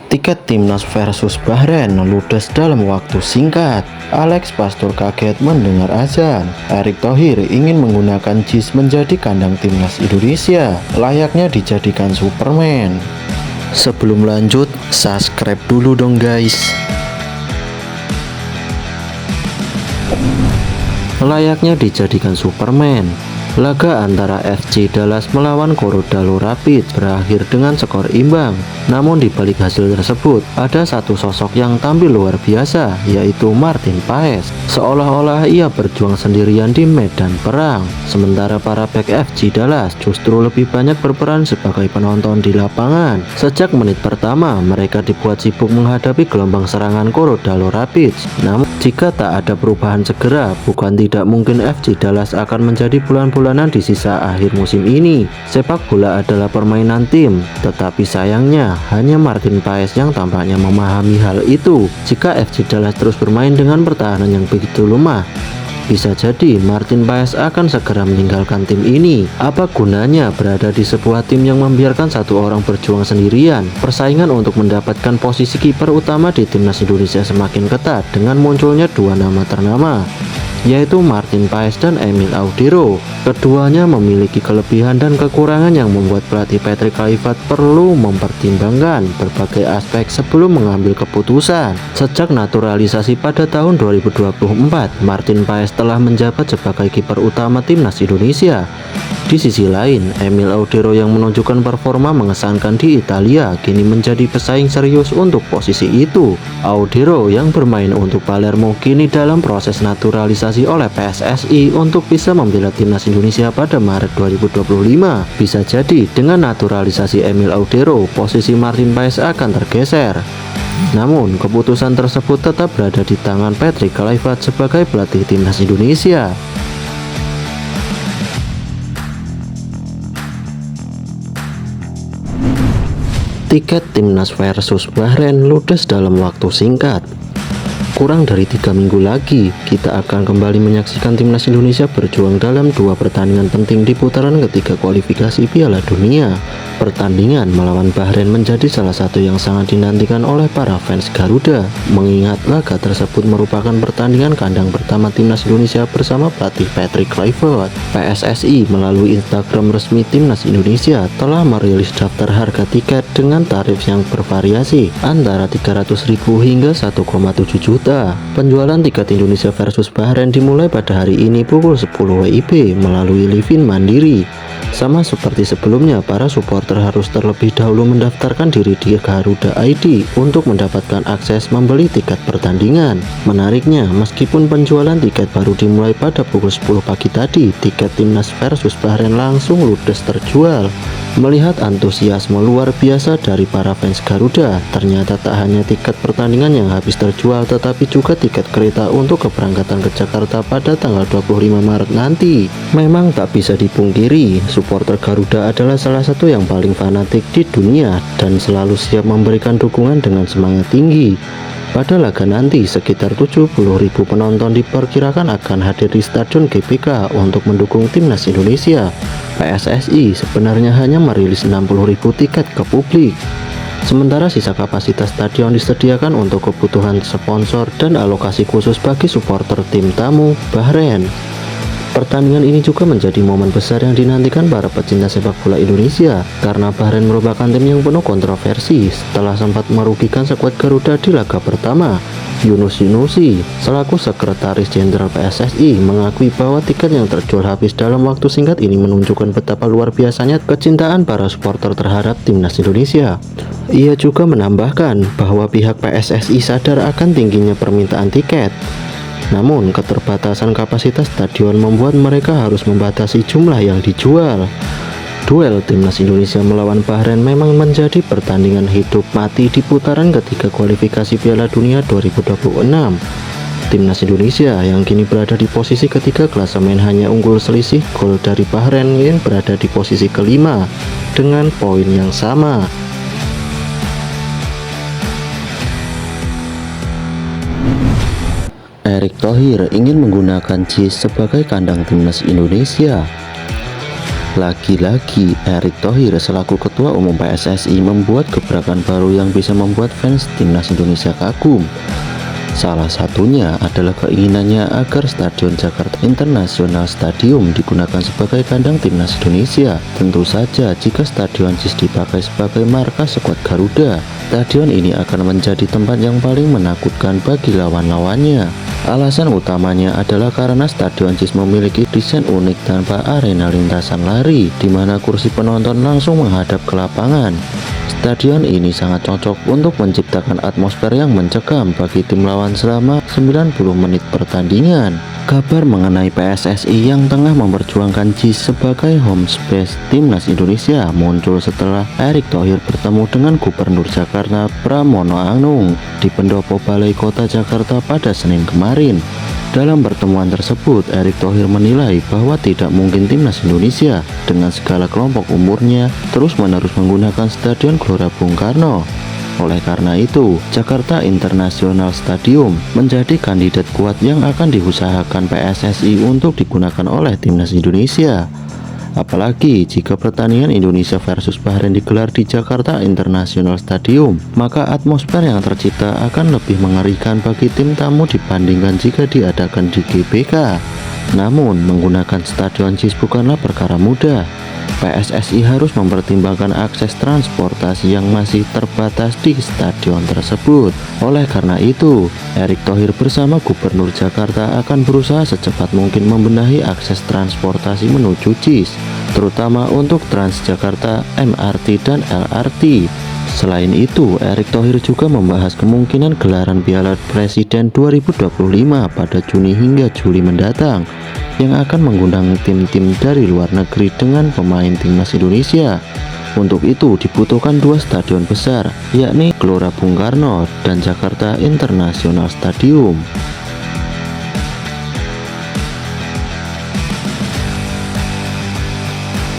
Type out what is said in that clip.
Tiket timnas versus Bahrain ludes dalam waktu singkat. Alex Pastur kaget mendengar azan. Erick Thohir ingin menggunakan JIS menjadi kandang timnas Indonesia, layaknya dijadikan Superman. Sebelum lanjut, subscribe dulu dong guys. Layaknya dijadikan Superman. Laga antara FC Dallas melawan Coronado Rapids berakhir dengan skor imbang. Namun di balik hasil tersebut, ada satu sosok yang tampil luar biasa, yaitu Martin Paes. Seolah-olah ia berjuang sendirian di medan perang. Sementara para bek FC Dallas justru lebih banyak berperan sebagai penonton di lapangan. Sejak menit pertama, mereka dibuat sibuk menghadapi gelombang serangan Coronado Rapids. Namun, jika tak ada perubahan segera, bukan tidak mungkin FC Dallas akan menjadi bulan-bulanan di sisa akhir musim ini. Sepak bola adalah permainan tim, tetapi sayangnya hanya Martin Paes yang tampaknya memahami hal itu. Jika FC Dallas terus bermain dengan pertahanan yang begitu lemah, bisa jadi Martin Paes akan segera meninggalkan tim ini. Apa gunanya berada di sebuah tim yang membiarkan satu orang berjuang sendirian? Persaingan untuk mendapatkan posisi kiper utama di timnas Indonesia semakin ketat dengan munculnya dua nama ternama, yaitu Martin Paes dan Emil Audero. Keduanya memiliki kelebihan dan kekurangan yang membuat pelatih Patrick Kluivert perlu mempertimbangkan berbagai aspek sebelum mengambil keputusan. Sejak naturalisasi pada tahun 2024, Martin Paes telah menjabat sebagai kiper utama timnas Indonesia. Di sisi lain, Emil Audero yang menunjukkan performa mengesankan di Italia kini menjadi pesaing serius untuk posisi itu. Audero yang bermain untuk Palermo kini dalam proses naturalisasi oleh PSSI untuk bisa membela timnas Indonesia pada Maret 2025. Bisa jadi dengan naturalisasi Emil Audero, posisi Martin Paes akan tergeser. Namun, keputusan tersebut tetap berada di tangan Patrick Kluivert sebagai pelatih timnas Indonesia. Tiket timnas versus Bahrain ludes dalam waktu singkat. Kurang dari 3 minggu lagi, kita akan kembali menyaksikan timnas Indonesia berjuang dalam dua pertandingan penting di putaran ketiga kualifikasi Piala Dunia. Pertandingan melawan Bahrain menjadi salah satu yang sangat dinantikan oleh para fans Garuda, mengingat laga tersebut merupakan pertandingan kandang pertama timnas Indonesia bersama pelatih Patrick Kluivert. PSSI melalui Instagram resmi timnas Indonesia telah merilis daftar harga tiket dengan tarif yang bervariasi antara 300.000 hingga 1,7 juta. Penjualan tiket Indonesia versus Bahrain dimulai pada hari ini pukul 10 WIB melalui Livin Mandiri. Sama seperti sebelumnya, para supporter harus terlebih dahulu mendaftarkan diri di Garuda ID untuk mendapatkan akses membeli tiket pertandingan. Menariknya, meskipun penjualan tiket baru dimulai pada pukul 10 pagi tadi, tiket timnas versus Bahrain langsung ludes terjual. Melihat antusiasme luar biasa dari para fans Garuda, ternyata tak hanya tiket pertandingan yang habis terjual, tetapi juga tiket kereta untuk keberangkatan ke Jakarta pada tanggal 25 Maret nanti. Memang tak bisa dipungkiri, supporter Garuda adalah salah satu yang paling fanatik di dunia dan selalu siap memberikan dukungan dengan semangat tinggi. Pada laga nanti, sekitar 70.000 penonton diperkirakan akan hadir di Stadion GBK untuk mendukung timnas Indonesia. PSSI sebenarnya hanya merilis 60.000 tiket ke publik. Sementara sisa kapasitas stadion disediakan untuk kebutuhan sponsor dan alokasi khusus bagi supporter tim tamu Bahrain. Pertandingan ini juga menjadi momen besar yang dinantikan para pecinta sepak bola Indonesia karena Bahrain merupakan tim yang penuh kontroversi setelah sempat merugikan skuad Garuda di laga pertama. Yunus Yunusi selaku sekretaris jenderal PSSI mengakui bahwa tiket yang terjual habis dalam waktu singkat ini menunjukkan betapa luar biasanya kecintaan para supporter terhadap timnas Indonesia. Ia juga menambahkan bahwa pihak PSSI sadar akan tingginya permintaan tiket. Namun, keterbatasan kapasitas stadion membuat mereka harus membatasi jumlah yang dijual. Duel timnas Indonesia melawan Bahrain memang menjadi pertandingan hidup mati di putaran ketiga kualifikasi Piala Dunia 2026. Timnas Indonesia yang kini berada di posisi ketiga klasemen hanya unggul selisih gol dari Bahrain yang berada di posisi kelima dengan poin yang sama. Erick Thohir ingin menggunakan JIS sebagai kandang timnas Indonesia. Lagi-lagi, Erick Thohir selaku Ketua Umum PSSI membuat gebrakan baru yang bisa membuat fans timnas Indonesia kagum. Salah satunya adalah keinginannya agar Stadion Jakarta International Stadium digunakan sebagai kandang timnas Indonesia. Tentu saja jika Stadion JIS dipakai sebagai markas skuad Garuda, stadion ini akan menjadi tempat yang paling menakutkan bagi lawan-lawannya. Alasan utamanya adalah karena Stadion JIS memiliki desain unik tanpa arena lintasan lari, di mana kursi penonton langsung menghadap ke lapangan. Stadion ini sangat cocok untuk menciptakan atmosfer yang mencekam bagi tim lawan selama 90 menit pertandingan. Kabar mengenai PSSI yang tengah memperjuangkan JIS sebagai home space timnas Indonesia muncul setelah Erick Thohir bertemu dengan Gubernur Jakarta Pramono Anung di Pendopo Balai Kota Jakarta pada Senin kemarin. Dalam pertemuan tersebut, Erick Thohir menilai bahwa tidak mungkin timnas Indonesia dengan segala kelompok umurnya terus-menerus menggunakan Stadion Gelora Bung Karno. Oleh karena itu, Jakarta International Stadium menjadi kandidat kuat yang akan diusahakan PSSI untuk digunakan oleh timnas Indonesia. Apalagi jika pertandingan Indonesia versus Bahrain digelar di Jakarta International Stadium, maka atmosfer yang tercipta akan lebih mengerikan bagi tim tamu dibandingkan jika diadakan di GBK. Namun, menggunakan Stadion JIS bukanlah perkara mudah. PSSI harus mempertimbangkan akses transportasi yang masih terbatas di stadion tersebut. Oleh karena itu, Erick Thohir bersama Gubernur Jakarta akan berusaha secepat mungkin membenahi akses transportasi menuju JIS, terutama untuk Transjakarta, MRT, dan LRT. Selain itu, Erick Thohir juga membahas kemungkinan gelaran Piala Presiden 2025 pada Juni hingga Juli mendatang, yang akan mengundang tim-tim dari luar negeri dengan pemain timnas Indonesia. Untuk itu dibutuhkan dua stadion besar, yakni Gelora Bung Karno dan Jakarta International Stadium.